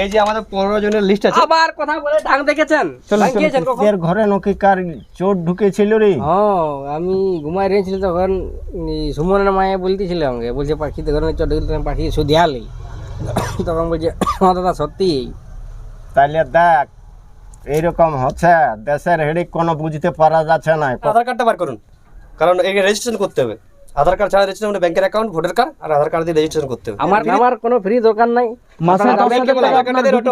এই যে আমাদের 15 জনের লিস্ট আছে। আবার কথা বলে ঢাক দেখেছেন? ভাঙিয়েছেন কখন? এর ঘরে নাকি কার চোর ঢুকেছিল রে? আমি ঘুমাই রয়েছিল তখন সুমনের মায়ে বলতেছিল আমাকে, বলছে পাখিতে ঘরে চট ঢুকলে পাখি সুধিয়ালি। তখন বলছে হ্যাঁ দাদা সত্যি। তাইলে দেখ এইরকম হচ্ছে, দেশের হেডিক কোনো বুঝতে পারা যাচ্ছে না। আধার কার্ডটা বার করুন, কারণ এই রেজিস্ট্রেশন করতে হবে। আধার কার্ড ছাড়া রেজিস্ট্রেশন, ব্যাংকের অ্যাকাউন্ট, ভোটার কার্ড আর আধার কার্ড দিয়ে রেজিস্ট্রেশন করতে হবে। আমার কোনো ফ্রি দরকার নাই। মাসে 10,000 টাকা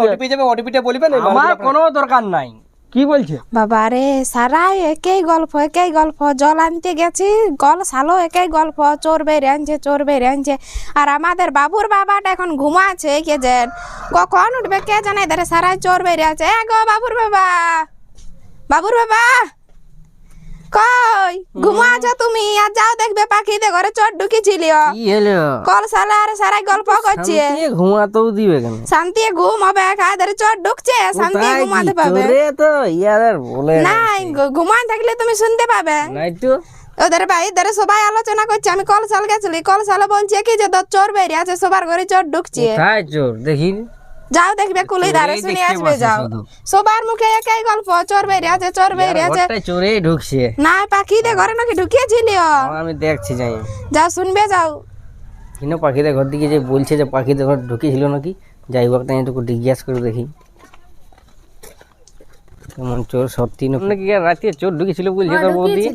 ওটিপি যাবে, ওটিপিটা বলবেন। আমার কোনো দরকার নাই। কি বলছে? বাবারে সারাই একই গল্প, জল আনতে গেছি গল সালো একই গল্প, চোর বেরিয়ে আনছে। আর আমাদের বাবুর বাবাটা এখন ঘুমাচ্ছে, কে যেন কখন উঠবে কে জানে, ধরে সারাই চোর বেরিয়ে আছে। গো বাবুর বাবা কই ঘুমাছো তুমি? আর যাও দেখবে পাখিতে ঘরে চোর ঢুকেছিল। কি হলো? কল সালা আর সারাই গল্প করছে। ঘুমাতেও দিবে কেন? শান্তি ঘুম হবে, ধরে চোর ঢুকছে, শান্তি ঘুমাতে পাবে তো ইয়ার বলে নাই। ঘুমান থাকলে তুমি শুনতে পাবে নাই তো। ওদের ভাই ধরে সবাই আলোচনা করছে। আমি কল সাল গেছিলি, কল সালে বলছে কি যে চোর বেরিয়ে আছে, সবার ঘরে চোর ঢুকছে। কোথায় চোর দেখি? যাও দেখবে কুলি ধারে শুনে আসবে। যাও সবার মুখে একই গল্প, চোর বেরিয়ে আছে। চোরে ঢুকছে না পাখিতে ঘরে নাকি ঢুকিয়েছিল, আমি দেখছি যাই। যাও শুনবে যাও। কিনো পাখিদের ঘর দিকে যে বলছে যে পাখিদের ঘর ঢুকেছিল নাকি, যাই হোক তাই একটু জিজ্ঞাস করে দেখি কেমন চোর সত্যি নাকি রাতে চোর ঢুকেছিল বলছে তোর বৌদি।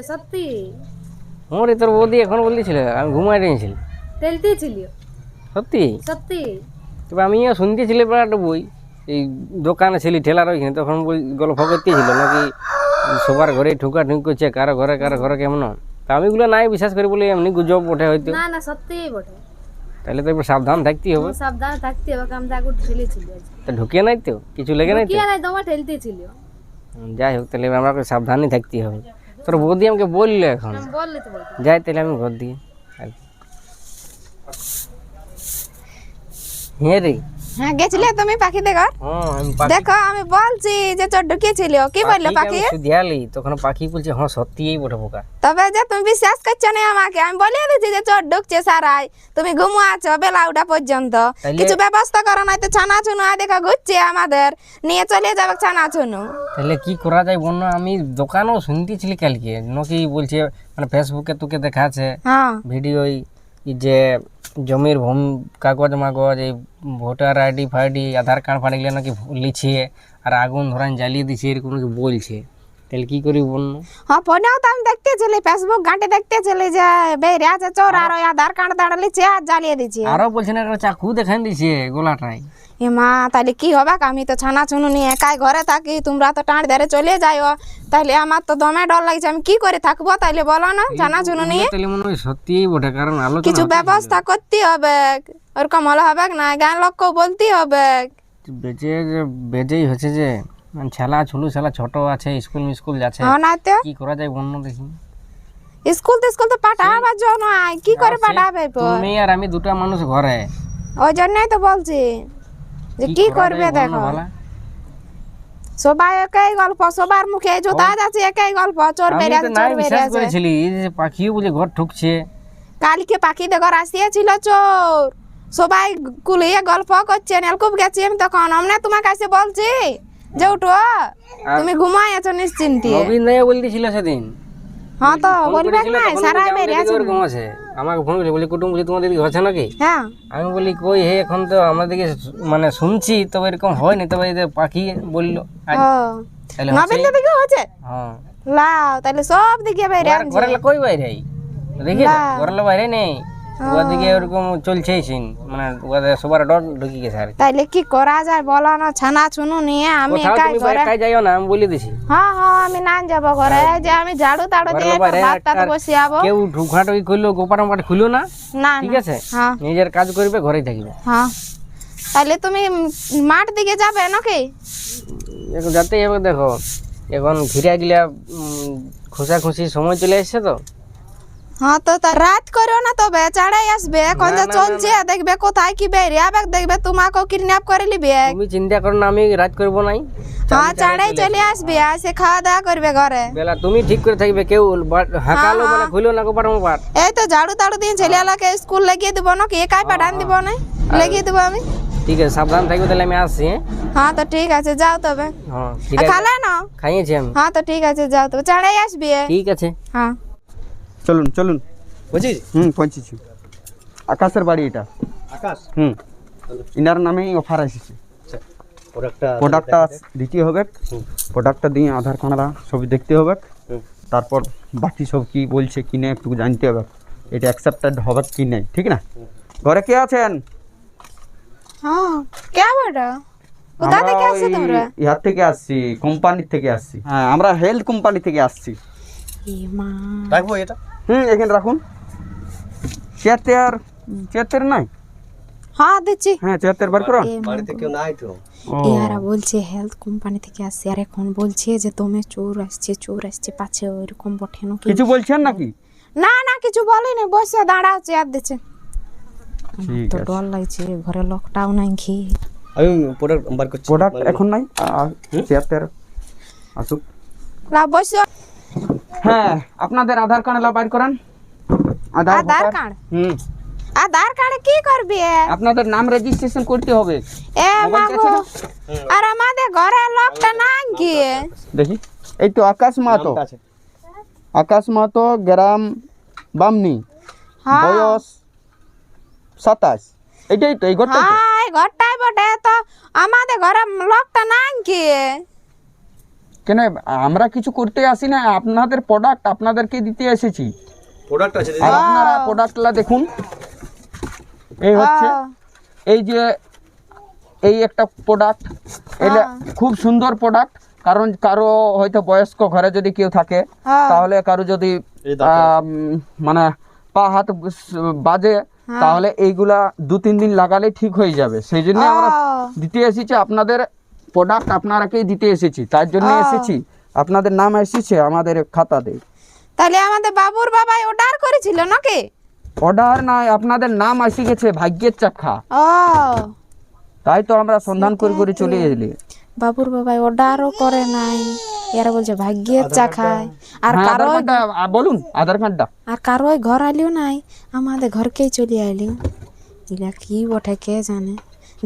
সত্যি? ওরে তোর বৌদি এখন বলছিল আমি ঘুমাই রয়েছিল। সত্যি? তবে আমিও শুনতেছিল একটা বই, এই দোকানে ছিলি ঠেলার ওইখানে, তখন গল্প করতেছিল নাকি সবার ঘরে ঠুকা ঠুক করছে, কারো ঘরে কেমন। তা আমি গুলো নাই বিশ্বাস করি বলে এমনি গুজব ওঠে হয়তো। না সত্যিই বটে। তাহলে তো একবার সাবধান থাকতে হবে। সাবধানে থাকতে হবে, কারণ আগুন ঠেলেছিল। তা ঢুকিয়ে নাই তো, কিছু লেগে নাই তো? কি নাই, দমা ঠেলতেছিল। যাই হোক তাহলে আমরা সাবধানই থাকতে হবে। তোর বৌদি আমাকে বললো এখন বললে তো বলতে যাই, তাহলে আমি ঘর দিয়ে। হ্যাঁ রে, হ্যাঁ গেছিলে তুমি পাখিতে ঘর? দেখো আমি বলছি যে চোর ঢুকিয়েছিল। কি বললো পাখি? দিয়ালি তখন পাখি বলছে হ্যাঁ সত্যিই বটে পোকা। তবে যে তুমি বিশ্বাস করছো না আমাকে, আমি বলে দিচ্ছি যে চোর ঢুকছে সারাই, তুমি ঘুমো আছো বেলা উঠা পর্যন্ত, কিছু ব্যবস্থা করো নাই তো ছানা ছুনু দেখো ঘুরছে, আমাদের নিয়ে চলে যাবে ছানা ছুনু। তাহলে কি করা যায় বন্য? আমি দোকানও শুনতেছিলি কালকে নাকি বলছে, মানে ফেসবুকে তোকে দেখাচ্ছে ভিডিও, যে জমির কাগজ মাগজ, এই ভোটার আইডি ফাইডি, আধার কার্ড ফাড়িগুলো নাকি লিছিয়ে আর আগুন ধরান জ্বালিয়ে দিচ্ছে, এরকম নাকি বলছে। তাহলে কি করি বন্য? হ্যাঁ ফোনেও তো আমি দেখতেছিলি, ফেসবুক ঘাঁটে দেখতেছিলি যে বেরিয়ে আছে চোর, আর ওই আধার কার্ড দাঁড়ালিছে আর জ্বালিয়ে দিচ্ছে। আরো বলছে না চাকু দেখান দিছে গোলাটাই। এ মা তাহলে কি হবে? আমি তো ছানা ছুনু নিয়ে একাই ঘরে থাকি, তোমরা তো টাঁড় ধারে চলে যাও, তাহলে আমার তো দমে ডর লাগছে। আমি কি করে থাকবো তাইলে বলো না ছানা ছুনু নিয়ে? তাহলে মনে হয় সত্যিই বটে, কারণ কিছু ব্যবস্থা করতে হবে, ওরকম হলে হবে না, গান লোককেও বলতে হবে। বেজেই হচ্ছে যে ছেলা ছোট আছে, স্কুল যাচ্ছে, কি করা যায় বন্য দেখি। স্কুল তো পাঠাবার জন্য কি করে পাঠাবে? তুমি আর আমি দুটা মানুষ ঘরে, ওই জন্যই তো বলছি যে কি করবে। দেখো সবাই একই গল্প, সবার মুখে জোতা যাচ্ছে একই গল্প, চোর বেরিয়ে করেছিলি পাখিও বলে ঘর ঠুকছে। কালকে পাখিতে ঘর আসিয়েছিল চোর, সবাই কুলিয়ে গল্প করছে। নেলকুপ গেছি আমি তখন, অমনে তোমার কাছে বলছি যে উঠো তুমি ঘুমাই আছো নিশ্চিন্তে। বলতেছিল সেদিন। হ্যাঁ তো বলবে না সারা বেরিয়ে আছে। আমাকে ফোন করে বলি কুটুম বলি তোমাদের দিকে হচ্ছে নাকি? হ্যাঁ আমি বলি কই হে, এখন তো আমাদের দিকে মানে শুনছি তবে এরকম হয়নি, তবে পাখি বললো নবীনদের দিকে হচ্ছে। হ্যাঁ লাও তাহলে সব দিকে বাইরে আছে। ঘরের কই বাইরে দেখি ঘরের বাইরে নেই, ওদিকে ওরকম চলছে, মানে ওদের সবার ডর ঢুকে গেছে। আর তাইলে কি করা যায় বলো না? ছানা ছুনু নিয়ে আমি একাই যাইও না, আমি বলে দিছি। হ্যাঁ আমি না যাবো ঘরে, যে আমি ঝাড়ু তাড়ু দিয়ে ভাত টাত বসিয়াবো। কেউ ঢুকঘাটুকি খুললো, গোপাট খুলো না, না ঠিক আছে? নিজের কাজ করবে, ঘরেই থাকবে। হ্যাঁ তাহলে তুমি মাঠ দিকে যাবে নাকি? এখন যাতেই হবে। দেখো এখন ফিরে গিলা খুশি সময় চলে এসছে তো। হ্যাঁ তো রাত করো না, তবে চাড়াই আসবে এখন যে চলছে, দেখবে কোথায় কি বেরিয়ে আবে, দেখবে তোমাকেও কিডন্যাপ করে নিবে। তুমি চিন্তা করো না, আমি রাত করবো নাই। হ্যাঁ চাড়াই চলে আসবে, এসে খাওয়া দাওয়া করবে ঘরে। বেলা তুমি ঠিক করে থাকবে, কেউ হাঁকালো মানে খুলো না গোপাট মোপাট। এই তো ঝাড়ু তাড়ু দিয়ে ছেলেলাকে স্কুল লাগিয়ে দিব নাকি? একাই পাঠান দিব না, লাগিয়ে দেবো আমি। ঠিক আছে, সাবধান থাকবে, তাহলে আমি আসছি। হ্যাঁ হ্যাঁ তো ঠিক আছে, যাও তবে। হ্যাঁ ঠিক আছে, খালে না? খাইয়েছি আমি। হ্যাঁ তো ঠিক আছে, যাও তবে, চাঁড়াই আসবি। ঠিক আছে। হ্যাঁ চলুন চলুন। বুঝিস পৌঁছেছি। আকাশের বাড়ি এটা। আকাশ ইনার নামেই অফার এসেছে। প্রোডাক্টটা দিতে হবে, প্রোডাক্টটা দিয়ে আধার কার্ডটা সব দেখতে হবে, তারপর বাকি সব কি বলছে কি না একটু জানতে হবে, এটা অ্যাকসেপ্টেড হবে কি নেই, ঠিক না? ঘরে কে আছেন? হ্যাঁ কে বড়? কোথা থেকে আসছো তোমরা? ইয়ার থেকে আসছি, কোম্পানির থেকে আসছি। হ্যাঁ, আমরা হেলথ কোম্পানি থেকে আসছি। এ মা, রাখবো এটা। এখানে রাখুন। চেয়ার নাই? হ্যাঁ দিচ্ছি। হ্যাঁ, চেয়ার বার করুন। বাড়িতে কেউ নাই তো। এরা বলছে হেলথ কোম্পানি থেকে আসছে, আর এখন বলছে যে তুমি চোর আসছে পাচ্ছে, ওইরকম বটে নাকি? কিছু বলছেন নাকি? না না, কিছু বলিনি, বসে দাঁড়াও, চেয়ার দিচ্ছে। ঠিক তো আছে। ডর লাগছে, ঘরে লকডাউন নাই ঘি। আমি প্রোডাক্ট বার করছি। প্রোডাক্ট এখন নাই, চেয়ার আসুক। লা বসো। হ্যাঁ, আপনাদের আধার কার্ড বার করেন। আধার ভোটার। কার্ড? আধার কার্ডে কি করবি? আপনাদের নাম রেজিস্ট্রেশন করতে হবে। এ মোবাইল মাগো, আছে না? আর আমাদের ঘরে লকটা নাই কি? দেখি, এই তো আকাশ মাহাতো। নামটা আছে। আকাশ মাহাতো, গ্রাম বামনি, হ্যাঁ বয়স 27। এইটাই তো, এই ঘরটাই তো। হ্যাঁ, এই ঘরটাই বটে, তো আমাদের ঘরে লকটা নাই কি? কেন আমরা কিছু করতে আসি না, আপনাদের প্রোডাক্ট আপনাদেরকে দিতে এসেছি। প্রোডাক্ট আছে আর আপনারা প্রোডাক্টটা দেখুন, এই হচ্ছে, এই যে এই একটা প্রোডাক্ট, এটা খুব সুন্দর প্রোডাক্ট। কারণ কারো হয়তো বয়স্ক ঘরে যদি কেউ থাকে, তাহলে কারো যদি মানে পা হাত বাজে, তাহলে এইগুলা 2-3 দিন লাগালে ঠিক হয়ে যাবে। সেই জন্য আমরা দিতে এসেছি, আপনাদের প্রোডাক্ট আপনারাকেই দিতে এসেছি, তার জন্য এসেছি। আপনাদের নাম এসেছে আমাদের খাতাতে। তাহলে আমাদের বাবুর বাবাই অর্ডার করেছিল নাকি? অর্ডার নাই, আপনাদের নাম এসে গেছে, ভাগ্যের চাকা। ও, তাই তো আমরা সন্ধান করে করে চলে এলি। বাবুর বাবাই অর্ডারও করে নাই, এরা বলছে ভাগ্যের চা খায়। আর হ্যাঁ, কারো আধার কার্ডটা বলুন, আধার কার্ডটা। আর কারো ঘর আলিও নাই, আমাদের ঘরকেই চলে আইলি। এলা কি বটে কে জানে।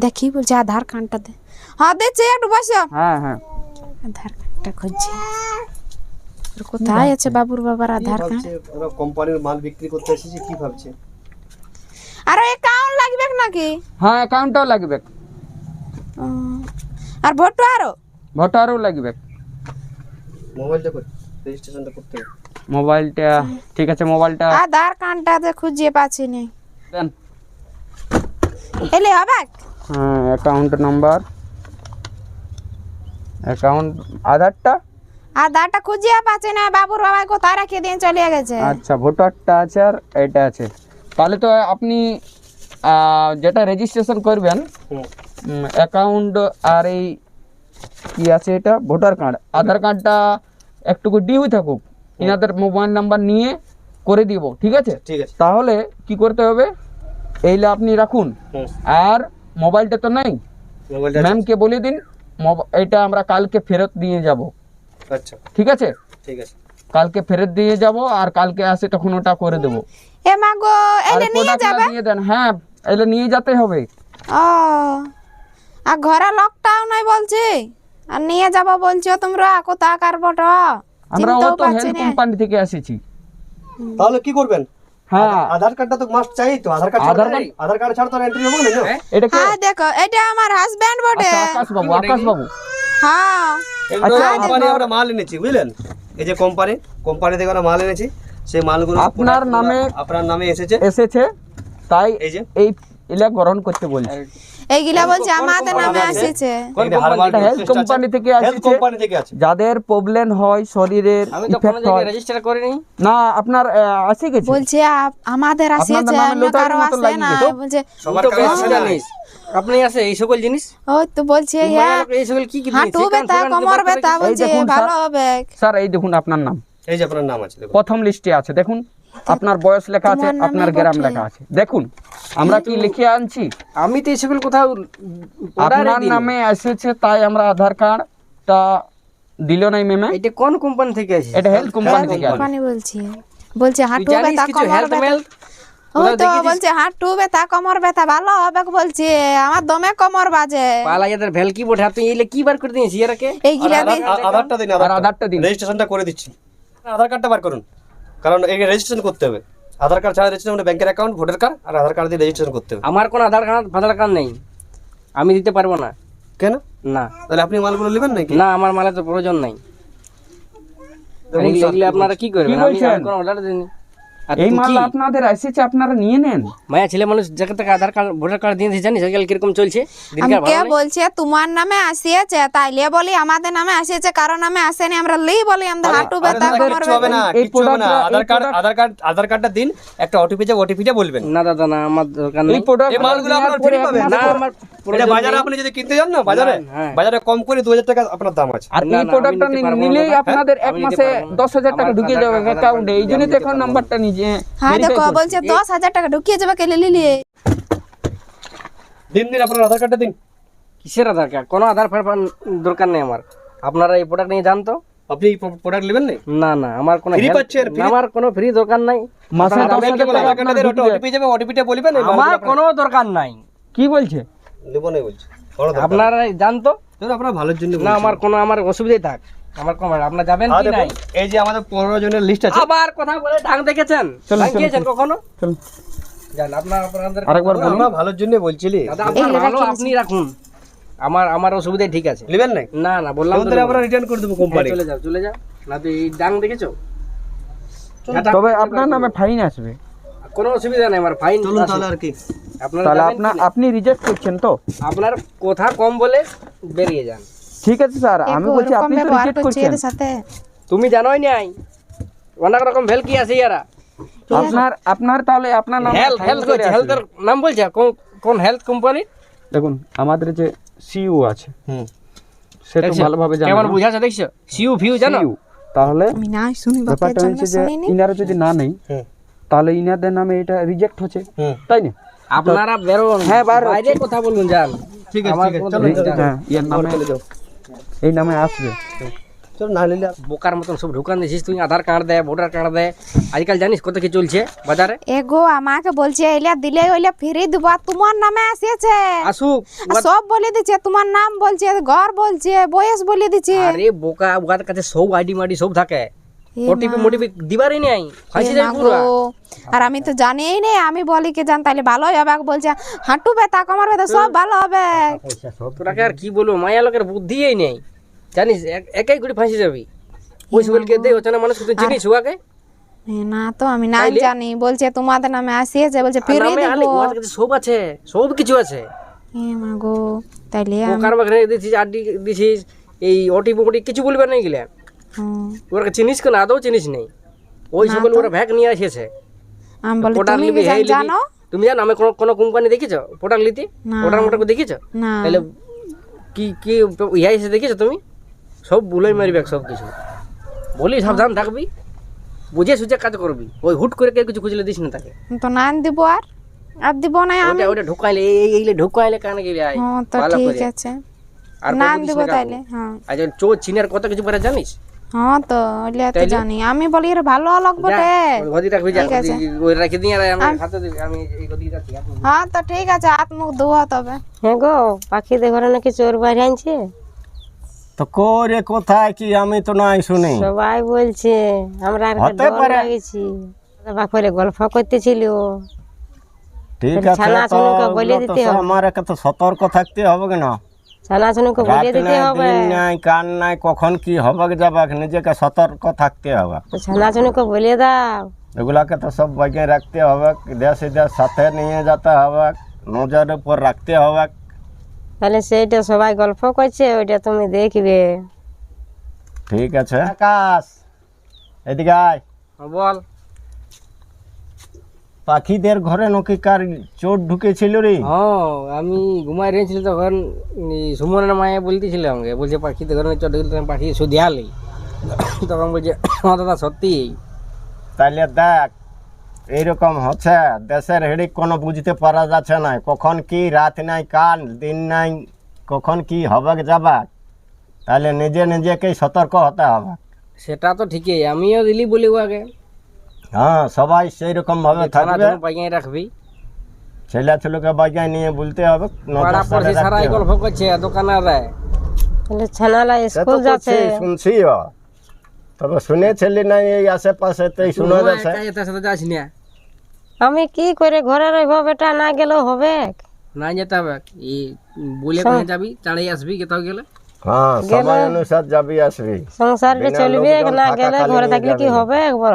দেখি বলছে আধার কার্ডটা দে। হ্যাঁ দিচ্ছি, একটু বসো। হ্যাঁ হ্যাঁ, আধার কার্ডটা খুঁজছে, কোথায় আছে বাবুর বাবার আধার কার্ড? ওরা কোম্পানির মাল বিক্রি করতে এসেছে, কি ভাবছে? আর অ্যাকাউন্ট লাগবে নাকি? হ্যাঁ, অ্যাকাউন্টটাও লাগবে, ও, আর ভোটও আরো? ভোটারও লাগবে। মোবাইলটা কই? রেজিস্ট্রেশনটা করতে হবে। মোবাইলটা ঠিক আছে, মোবাইলটা আধার কার্ডটা খুঁজে পাচ্ছি না। দেন। এলে হবে? হ্যাঁ, অ্যাকাউন্ট নাম্বার, অ্যাকাউন্ট, আধারটা খুঁজে পাচ্ছি না, বাবুর বাবা কোথায় রেখে দিয়ে চলে গেছে। আচ্ছা, ভোটারটা আছে আর এটা আছে। তাহলে তো আপনি যেটা রেজিস্ট্রেশন করবেন, অ্যাকাউন্ট আর এই কি আছে এটা ভোটার কার্ড, আধার কার্ডটা একটুকু ডিউ থাকুক, ইনাদের মোবাইল নাম্বার নিয়ে করে দিব, ঠিক আছে? ঠিক আছে। তাহলে কি করতে হবে, এইটা আপনি রাখুন। আর মোবাইলটা তো নাই, মোবাইলটা ম্যামকে বলে দিন, এটা আমরা কালকে ফেরত দিয়ে যাব, আচ্ছা ঠিক আছে? ঠিক আছে। কালকে ফেরত দিয়ে যাব, আর কালকে আসে তখন ওটা করে দেবো। এ মাগো, আর এলে নিয়ে প্রোডাক্টটা যাবে? দিয়ে দেন। হ্যাঁ, এলে নিয়ে যেতে হবে। ও, আর ঘরে লকডাউন নাই বলছি, আর নিয়ে যাব বলছো তোমরা, কোথাকার বটো? আমরা চিনতেও ও তো পারছি হেলথ না। কোম্পানি থেকে এসেছি। তাহলে কি করবেন? হ্যাঁ, আধার কার্ডটা তো মাস্ট চাই তো। আধার কার্ড আধার কার্ড ছাড়া তো এন্ট্রি হবে না। এটা কি? হ্যাঁ দেখো, এটা আমার হাজবেন্ড বটে। আচ্ছা, আকাশ বাবু। হ্যাঁ আচ্ছা, কোম্পানি আমরা মাল এনেছি, বুঝলেন? এই যে কোম্পানি থেকে আমরা মাল এনেছি, সেই মালগুলো আপনার নামে এসেছে। তাই এই যে এই ইলা গ্রহণ করতে বলছি। এইগুলা বলছে আমাদের নামে আসছে। হেলথ কোম্পানি থেকে হেলথ আসছে। কোম্পানি থেকে আছে। যাদের প্রবলেম হয়, শরীরের আমি তো কোনো ইফেক্ট জায়গায় হয়, রেজিস্টার করিনি। না আপনার আসে গেছে। বলছে আমাদের আসছে, আপনাদের নামে অন্য লটারির কারো মতো আসে লাগিয়ে না। দিত। বলছে সবার তো কাছে বেশি আসে না। জানিস, আপনি আছে এই সকল জিনিস। ওই তো বলছে হ্যাঁ, এই সকল কি কি হাঁটু ব্যথা, কোমর ব্যথা, বলছে দেখুন স্যার। ভালো হবে। স্যার, এই দেখুন আপনার নাম, এই যে আপনার নাম আছে, দেখুন। প্রথম লিস্টে আছে, দেখুন আপনার বয়স লেখা আছে, তোমার নামে আপনার গ্রাম বটে। লেখা আছে, দেখুন আমরা কি লিখে আনছি। আমি তো এই সকল কোথাও আপনার নামে এসেছে, তাই আমরা আধার কার্ডটা দিল নাই ম্যামে। এটা কোন কোম্পানি থেকে আসে? এটা হেলথ কোম্পানি থেকে আসে। কোম্পানি বলছে হাঁটু জানিস ব্যথা, কিছু কোমর হেলথ ব্যথা। মেল? ওই তো বলছে হাঁটু ব্যথা কোমর ব্যথা ভালো হবে বলছে, আমার দমে কোমর বাজে। পালা যাদের ভেলকি বটে তুই এলে কি বার করে দিয়েছি এরাকে? এইগুলা দিয়ে আধারটা দিন, আর আধারটা দিন। রেজিস্ট্রেশনটা করে দিচ্ছি। আধার কার্ডটা বার করুন, কারণ এই রেজিস্ট্রেশন করতে হবে। আধার কার্ড ছাড়া রেজিস্ট্রেশন মানে ব্যাংকের অ্যাকাউন্ট, ভোটার কার্ড আর আধার কার্ড দিয়ে রেজিস্ট্রেশন করতে হবে। আমার কোনো আধার কার্ড নেই, আমি দিতে পারবো না। কেন? না তাহলে আপনি মালগুলো নেবেন নাকি? না, আমার মালে তো প্রয়োজন নাই। এগুলো আপনারা কি করবেন? আমি কোনো অর্ডার দিইনি। আর এই তুই মাল কি? আপনাদের এসেছে, আপনারা নিয়ে নেন। মায়া ছেলে মানুষ যাকে তাকে আধার কার্ড ভোটার কার্ড দিয়ে দিয়েছে, জানিস আজকাল কিরকম চলছে দিনকাল আমাকে ভালো নেই। বলছে তোমার নামে আসিয়েছে, তাইলে বলি আমাদের নামে আসিয়েছে, কারো নামে আসেনি, আমরা লিই বলি আমাদের হাঁটু ব্যথা আরে কোমর কিচ্ছু হবে ব্যথা। না, এই কিচ্ছু হবে না। product- আধার কার্ডটা দিন, একটা ওটিপি যাবে, ওটিপিটা বলবেন। না দাদা না, আমার দরকার এই নেই। প্রোডাক্ট এই মালগুলো আপনারা ফ্রি পাবেন। না আমার এটা প্রয়োজন বাজারে নেই। আপনি যদি কিনতে যান না, বাজারে হ্যাঁ। বাজারে কম করে 2000 টাকা আপনার দাম আছে। আর না, এই না, প্রোডাক্টটা আমি নিতে পারবো না নিলেই দাদা। আপনাদের এক আমি নিতে মাসে পারবো না। 10,000 টাকা আমার ঢুকে আধার যাবে কার্ড অ্যাকাউন্টে। এই জন্যই আমি তো নিতে এখন পারবো না। নাম্বারটা নিজে হ্যাঁ verify দেখো করছি। বলছে 10,000 টাকা ঢুকিয়ে যাবে, কে লিলি দিন আপনার আধার কার্ডটা দিন। কিসের আধার কার্ড? কোনো আধার ফার দরকার নেই আমার। আপনারা এই প্রোডাক্ট নিয়ে জানতো? আপনি এই প্রোডাক্ট নেবেন না? না না, আমার কোনো Free help- পাচ্ছেন, free? আমার কোনো ফ্রি দরকার নাই। মাসে আপনারা 10,000 ব্যাংকে টাকা আধার কার্ডটা দিন, আপনার ঢুকে ওটিপি যাবে, ওটিপিটা বলবেন। এই আমার মালগুলো আপনার- কোনো দরকার নাই। কি বলছে? নেবো না বলছি। কোনো দরকার নেই। আপনারা জানতো? ধরুন আপনার ভালোর জন্য না, আমার অসুবিধাই থাক। আমার কোনো আপনারা যাবেন আর কি নাই? দেখুন, এই যে আমাদের 15 জনের লিস্ট আছে। আবার কথা বলে ঢাক দেখেছেন? চলুন, ঢাক চলুন, খেয়েছেন কখনো? চলুন জান আপনাদের আরেকবার বলুন। আমরা ভালোর জন্য বলছিলি। দাদা আপনার ভালো, আপনি রাখুন। আমার অসুবিধা ঠিক আছে। নেবেন না? না না, বললাম তো তাহলে নেবো আমরা না। রিটার্ন করে দেবো হ্যাঁ, কোম্পানি। চলে যাও না। তো এই ডাং দেখেছো? তবে আপনার নামে ফাইন আসবে। কোনো অসুবিধা নেই, আমার ফাইন চলুন তাহলে আর কি। আপনারা তাহলে যাবেন কি না? আপনি রিজেক্ট করছেন তো? আপনার কথা কম বলে বেরিয়ে যান। ঠিক আছে স্যার, আমি বলছি আপনি তো রিজেক্ট করছেন। সাথে তুমি জানোই নাই অনেক রকম ভেলকি আছে ইয়ারা। আপনার তাহলে আপনার নামে হেলথ fine হেলথ চলে করছে, আসবে। হেলথের নাম বলছে কোন হেলথ কোম্পানি? দেখুন আমাদের যে সিইও আছে হুম। সে তো ভালোভাবে জানে কেমন না। বুঝাচ্ছে দেখছো? সিউ ফিউ জানো? CU, তাহলে আমি না শুনি বাপের ব্যাপারটা জন্য হচ্ছে যে শুনিনি। ইনারা যদি না নেই হুম। তাহলে ইনাদের নামে এটা রিজেক্ট হচ্ছে, হুম। তাই না? আপনারা বেরোন, হ্যাঁ, বার হচ্ছে। বাইরে কথা বলুন যান। ঠিক আছে, আমার ঠিক আছে, কোনো চলো, দরকার চলো, নেই। হ্যাঁ, এর নামে এই নামে আসবে। চলো না নিলে বোকার মতন সব ঢুকান দিছিস তুই। আধার কার্ড দেয়, ভোটার কার্ড দেয়। আজকাল জানিস কত কি চলছে বাজারে? এগো আমাকে বলছে এলিয়া দিলে ওইলে ফ্রি দিব, আর তোমার নামে আসিয়েছে। আসুক। আর সব বলে দিচ্ছে, তোমার নাম বলছে, ঘর বলছে, বয়স বলে দিচ্ছে। আরে বোকা, ওদের কাছে সব আইডি মাইডি সব থাকে। এ ওটিপি মা। মোটিপি দিবারই নাই, ফাঁসি এ যাবে মা পুরো। গো। আর আমি তো জানিই না, আমি বলি কি জান তাহলে ভালোই হবে। বলছে হাঁটু ব্যথা কোমর ব্যথা সব ভালো হবে। তোরাকে আর কি বলবো, মায়া লোকের বুদ্ধিই নেই জানিস। একাই করে ফাঁসি যাবি। ওই সকলকে দে হচ্ছে না মানুষ, তুই চিনিস ওকে? এ না তো আমি না তাইলে? জানি, বলছে তোমাদের নামে আসিয়েছে, বলছে ফ্রি নামে আলে দিব। ওদের কাছে সব আছে, সব কিছু আছে। এ মা গো, তাইলে বোকার মাঝখানে দিছিস, আড্ডি দিছিস, এই ওটিপি মোটি কিছু বলবে না গেলে। ওরা চিনিস কেন? আদৌ চিনিস নেই। ওই না সকল তো। ওরা ভ্যাক নিয়ে আসিছে। আমি বলি প্রোডাক্ট তুমি নিবি, কি হেই নিবি। জানো? তুমি জানো আমি কোনো কোম্পানি দেখেছো প্রোডাক্ট নিতে? না। প্রোডাক্ট মোটাকে দেখেছো? না তাহলে কি কি ইয়া এসে দেখেছো তুমি? সব বুলাই মারবে সব কিছু। বলি সাবধান থাকবি, বুঝে সুঝে কাজ করবি। ওই হুট করে কেউ কিছু খুঁজলে দিস না তাকে। তো না দিব, আর দিব না আমি। ওটা ঢুকাইলে এইলে ঢুকাইলে কানে গেলে আয় হ্যাঁ তো ভালো ঠিক করে। আছে, আর না কোনো দিব দিস না তাইলে। কাউকে। হ্যাঁ আর যখন চোর চিনার কত কিছু পারে জানিস? হ্যাঁ তো ওইলে তো তাইলে? জানি। আমি বলি এর ভালো লোক বটে। গদি রাখবি, যা ঠিক আছে। ওই রাখি দিয়ে আর আমি হাতে দিবি। আমি এই গদি রাখি আপনি। হ্যাঁ তো ঠিক আছে, হাত মুখ ধোয়া তবে। হ্যাঁ গো, পাখিদের ঘরে নাকি চোর বাইরে আনছে। তো করে কোথায় কি আমি তো নাই শুনি। সবাই বলছে, আমরা আর হতে ডর পারে। লাগেছি। বাপরে গল্প করতেছিল। ঠিক তাহলে আছে, ছানা তো ছুনুকে বলে ওগুলো তো দিতে হবে। আমার একে তো সতর্ক থাকতে হবে কেন? ছানাছুনুকে রাত বলে দিতে নাই, হবে। দিন নাই, কান নাই, কখন কি হবে যাবে, নিজেকে সতর্ক থাকতে হবে। তো ছানাছুনুকে বলে দাও। এগুলাকে তো সব বজায় রাখতে হবে, দেশ দেশ সাথে নিয়ে যেতে হবে, নজরের উপর রাখতে হবে। তাহলে সেইটা সবাই গল্প করছে, ওইটা তুমি দেখবে। ঠিক আছে। আকাশ এদিকে আয়। বল। পাখিদের ঘরে নাকি কার চোর ঢুকেছিল রে? হ্যাঁ, আমি ঘুমাই রয়েছিল তখন সুমনের মায়ে বলতেছিল আমাকে, বলছে পাখিতে ঘরে চট ঢুকলে পাখি সুদিয়ালি। তখন বলছে হ্যাঁ দাদা সত্যি। তাইলে দেখ এইরকম হচ্ছে, দেশের হেডিক কোনো বুঝতে পারা যাচ্ছে না, কখন কি রাত নাই, কাল দিন নাই, কখন কি হবে যাবে। তাহলে নিজে নিজেকেই সতর্ক হতে হবে। সেটা তো ঠিকই, আমিও দিলি বলি আগে। হ্যাঁ সবাই সেই রকম ভাবে থাকবে, বাইকে রাখবি, ছেলে ছেলেকে বাজায় নিয়ে বলতে হবে, নজর পাড়া পড়শি রাখতে সারাই হবে। গল্প করছে দোকানের রে। তাহলে ছানালা সে তো স্কুল যাচ্ছে, করছি, শুনছি তবে শুনেছিলি না এই আশেপাশে শোনা যাচ্ছে। তার সাথে যাস না, আমি কি করে ঘরে রইব বেটা, না গেলেও হবে। না যেতে হবে, এই বলে কোথায় যাবি, চালিয়ে আসবি কোথাও গেলে। হ্যাঁ সময় অনুসার যাবি আসবি। সংসারটা বিনা চলবে, লোকজন না থাকা গেলে খালি ঘরে হয়ে থাকলে কি যাবে। হবে একবার।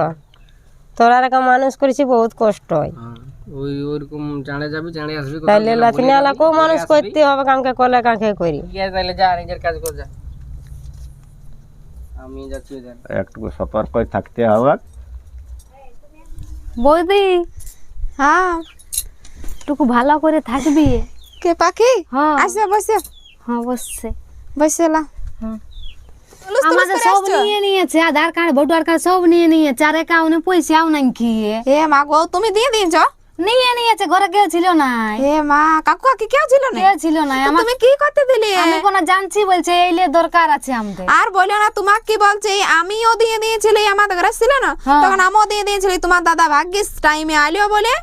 তোরা এরকম মানুষ করেছি, বহুত কষ্ট হয়। হ্যাঁ, ওই ওইরকম চাঁড়ে যাবি, চাঁড়ে আসবি কোথাও তাইলে গেলে, বলে লাতিনালাকেও যাবি, মানুষ বলে আসবি। করতে হবে, কামকে করলে কাকে করি। ঠিক আছে, তাহলে যা নিজের কাজ কর, যা। আমি যাচ্ছি ওদের। একটু সতর্ক থাকতে হবে। বৌদি হ্যাঁ টুকু ভালো করে থাকবি। কে পাখি হ্যাঁ আসে বসে হ্যাঁ বসছে। বসেলা আমাদের সব নিয়ে নিয়েছে, আধার কার্ড ভোটার কার্ড সব নিয়ে নিয়েছে, আর অ্যাকাউন্টে পয়সাও নাই কি হে মা গো, তুমি দিয়ে দিয়েছ? নিয়ে নিয়েছে, ঘরে কেউ ছিল না, হে মা, কাকু কাকি কেউ ছিল না? কেউ ছিল না। তো আমার তুমি কি করতে দিলে? আমি কোনো জানছি বলছে এইলে দরকার আছে আমাদের। আর বলো না, তোমাকে কি বলছে, আমিও দিয়ে দিয়েছিলি, আমাদের ঘরে ছিল না হ্যাঁ। তখন আমিও দিয়ে দিয়েছিলি। তোমার দাদা ভাগ্যিস টাইমে আলিও বলে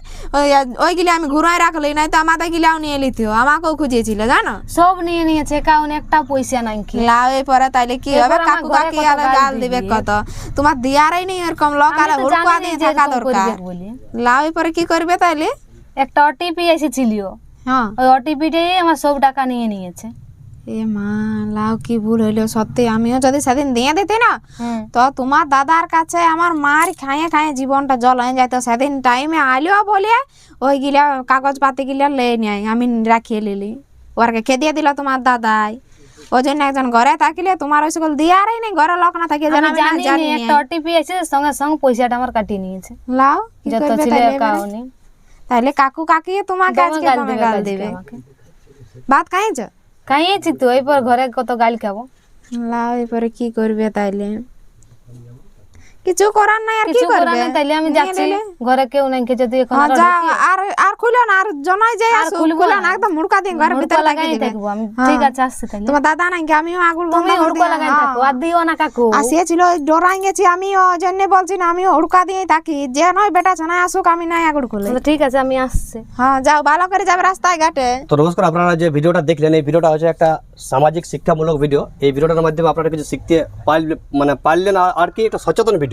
ওইগুলি আমি ঘুরাই রাখলি, নাই তো আমাদের গিলাও নিয়ে লিতিও, আমাকেও খুঁজেছিল জানো। সব নিয়ে নিয়েছে, অ্যাকাউন্টে একটা পয়সা নাই কি। লাউ পরে তাইলে কি হবে, এরপর আমার কাকু ঘরে কাকি কত আর গাল গাল দিবে দিবি। কত। তোমার দিয়ারই নেই এরকম লোক, আর আমি তো হুড়কা জানি দিয়ে যে থাকা এরকম দরকার। করবে বলে। লাউ পরে কি করবে তাইলে? একটা ওটিপি এসেছিল, হ্যাঁ ওই ওটিপিটাই আমার সব টাকা নিয়ে নিয়েছে। এ মা, লাউ কি ভুল হইলো সত্যি। আমিও যদি সেদিন দিয়ে দিতে না, তো তোমার দাদার কাছে আমার মার খাইয়ে খাইয়ে জীবনটা জল হয়ে যাইতো। সেদিন টাইমে আলিও বলে ওই গিলা কাগজ পাতি গিলা লে নেয়, আমি রাখিয়ে লিলি, ওরকে খেদিয়ে দিল তোমার দাদাই। ওই জন্য একজন ঘরে থাকিলে তোমার ওই সকল দিয়ারই নেই, ঘরে লোক না থাকিয়ে আমি জানি না, একটা ওটিপি এসে সঙ্গে সঙ্গে পয়সাটা আমার কাটিয়ে নিয়েছে, লাও কি যত করবে ছিল তাইলে এবারে? অ্যাকাউন্টে। তাইলে কাকু কাকি তোমাকে আজকে তুমি গাল দিবে। ভাত খাইছ? খাইয়েছি তো, এরপর ঘরে কত গাল খাবো। লাও এরপরে কি করবে তাইলে? কিছু করার নাই, আর কি কিছু করার করবে? নেই, তাইলে আমি নিয়ে যাচ্ছি, নিলে। ঘরে কেউ নাই খেতে, তুই এখন হ্যাঁ, আরো যাও, ঢুকিয়ে- আর খুলো না, আর জনাই যাই আর আসুক, খুলবো খুলো না। না, একদম মুড়কা দিয়ে ঘরের হুড়কো ভিতরে লাগাই লাগিয়ে দিবে। থাকবো আমি। হ্যাঁ। ঠিক আছে, আসছি তাইলে। তোমার দাদা নাই কি? আমিও আগুন বন্ধ তুমি করে হুড়কো দিয়ে- লাগাই হ্যাঁ। থাকো, আর দিও না কাকু। আসিয়েছিল, ডরাই গেছি আমিও, ওই জন্য বলছি না, আমিও হুড়কা দিয়ে থাকি, যে নয় বেটা ছানা আসুক, আমি নাই আগুন খুলে। তো ঠিক আছে, আমি আসছি। হ্যাঁ যাও, ভালো করে যাবে রাস্তায় ঘাটে। তো নমস্কার, আপনারা যে ভিডিওটা দেখলেন, এই ভিডিওটা হচ্ছে একটা সামাজিক শিক্ষামূলক ভিডিও। এই ভিডিওটার মাধ্যমে আপনারা কিছু শিখতে পারলেন, আর কি একটা সচেতন ভিডিও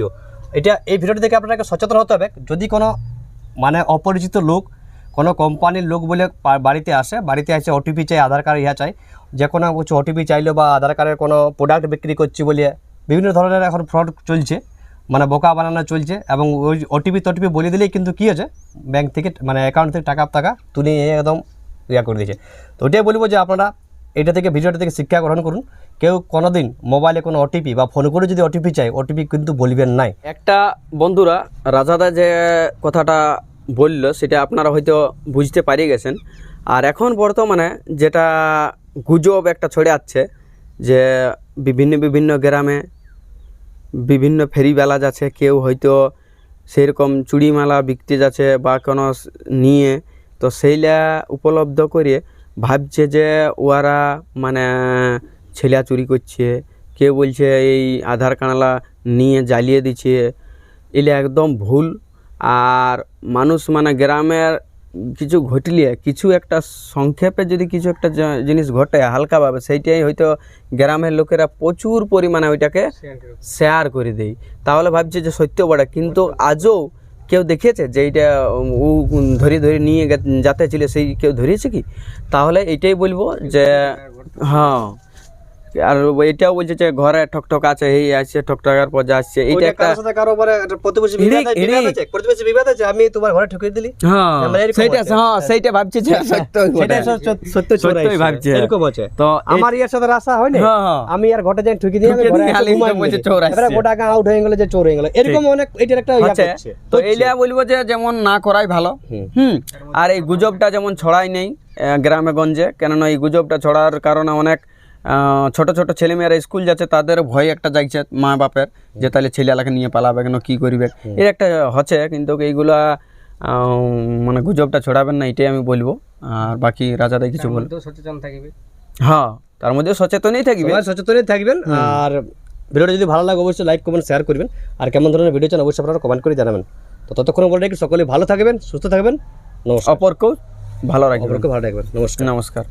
এটা। এই ভিডিওটা দেখে আপনাকে সচেতন হতে হবে। যদি কোনো অপরিচিত লোক, কোনো কোম্পানির লোক বলে বাড়িতে আসে, বাড়িতে এসে ওটিপি চাই, আধার কার্ড ইহা চাই, যে কোনো কিছু ওটিপি চাইলো বা আধার কার্ডের কোনো প্রোডাক্ট বিক্রি করছি বলে বিভিন্ন ধরনের এখন ফ্রড চলছে, বোকা বানানো চলছে। এবং ওই ওটিপি বলে দিলেই কিন্তু কী হচ্ছে, ব্যাংক থেকে অ্যাকাউন্ট থেকে টাকা তুলে নিয়ে একদম করে দিয়েছে। তো ওটাই বলবো যে আপনারা ভিডিওটা থেকে শিক্ষা গ্রহণ করুন। কেউ কোনোদিন মোবাইলে কোনো ওটিপি বা ফোন করে যদি ওটিপি চাই, ওটিপি কিন্তু বলবেন নাই। একটা বন্ধুরা রাজাদা যে কথাটা বলল সেটা আপনারা হয়তো বুঝতে পারিয়ে গেছেন। আর এখন বর্তমানে যেটা গুজব একটা ছড়ে যাচ্ছে, যে বিভিন্ন গ্রামে বিভিন্ন ফেরিওয়ালা যাচ্ছে, কেউ হয়তো সেরকম চুড়িমালা বিকতে যাচ্ছে বা কোনো নিয়ে, তো সেইলা উপলব্ধ করে ভাবছে যে ওরা ছেলা চুরি করছে, কেউ বলছে এই আধার কার্ডলা নিয়ে জ্বালিয়ে দিচ্ছে। এলে একদম ভুল। আর মানুষ গ্রামের কিছু ঘটলে, কিছু একটা সংক্ষেপে যদি কিছু একটা জিনিস ঘটে হালকাভাবে, সেইটাই হয়তো গ্রামের লোকেরা প্রচুর পরিমাণে ওইটাকে শেয়ার করে দেয়। তাহলে ভাবছে যে সত্য বড়, কিন্তু আজও কেউ দেখেছে যে এইটা ও ধরে নিয়ে যাতে ছিল, সেই কেউ ধরিয়েছে কি? তাহলে এইটাই বলবো যে হ্যাঁ। আর এটাও বলছে যে ঘরে ঠকঠক আছে, এই আছে, ঠকঠকার পর যাচ্ছে। এইটা একটা প্রতিবেশী বিবাদ আছে, আমি তোমার ঘরে ঠকিয়ে দিলি। হ্যাঁ, সেইটা ভাবছে যে সত্যই ভাবছে। এরকম আছে। তো আমার ইয়ার সাথে রাসা হয় না, আমি আর ঘটে যাই ঠকি দিয়ে, আমি ঘরে খালি বলছে চোর আসছে। এবারে গোটা গাঁ আউট হয়ে গেল যে চোর হয়ে গেল, এরকম অনেক এটার একটা ইয়া হচ্ছে। করছে। তো এইটা বলবো যে যেমন না করাই ভালো। আর এই গুজবটা যেমন ছড়াই নেই গ্রামে গঞ্জে, কেননা এই গুজবটা ছড়ার কারণে অনেক ছোট ছোট ছেলেমেয়েরা স্কুল যাচ্ছে, তাদের ভয় একটা জাগছে মা বাপের, যে তাহলে ছেলেলাকে নিয়ে পালাবে কেন, কি করবে, এর একটা হচ্ছে। কিন্তু এইগুলা গুজবটা ছড়াবেন না, এটাই আমি বলবো। আর বাকি রাজাদাই কিছু বলবো, সচেতন থাকবে। হ্যাঁ, তার মধ্যে সচেতনই থাকবে, সচেতনই থাকবেন। আর ভিডিওটা যদি ভালো লাগে অবশ্যই লাইক কমেন্ট শেয়ার করবেন। আর কেমন ধরনের ভিডিও চান অবশ্যই আপনারা কমেন্ট করে জানাবেন। তো ততক্ষণ বলে রাখি সকলে ভালো থাকবেন, সুস্থ থাকবেন। নমস্কার। অপরকেও ভালো রাখবেন। অপরকে ভালো রাখবেন। নমস্কার। নমস্কার।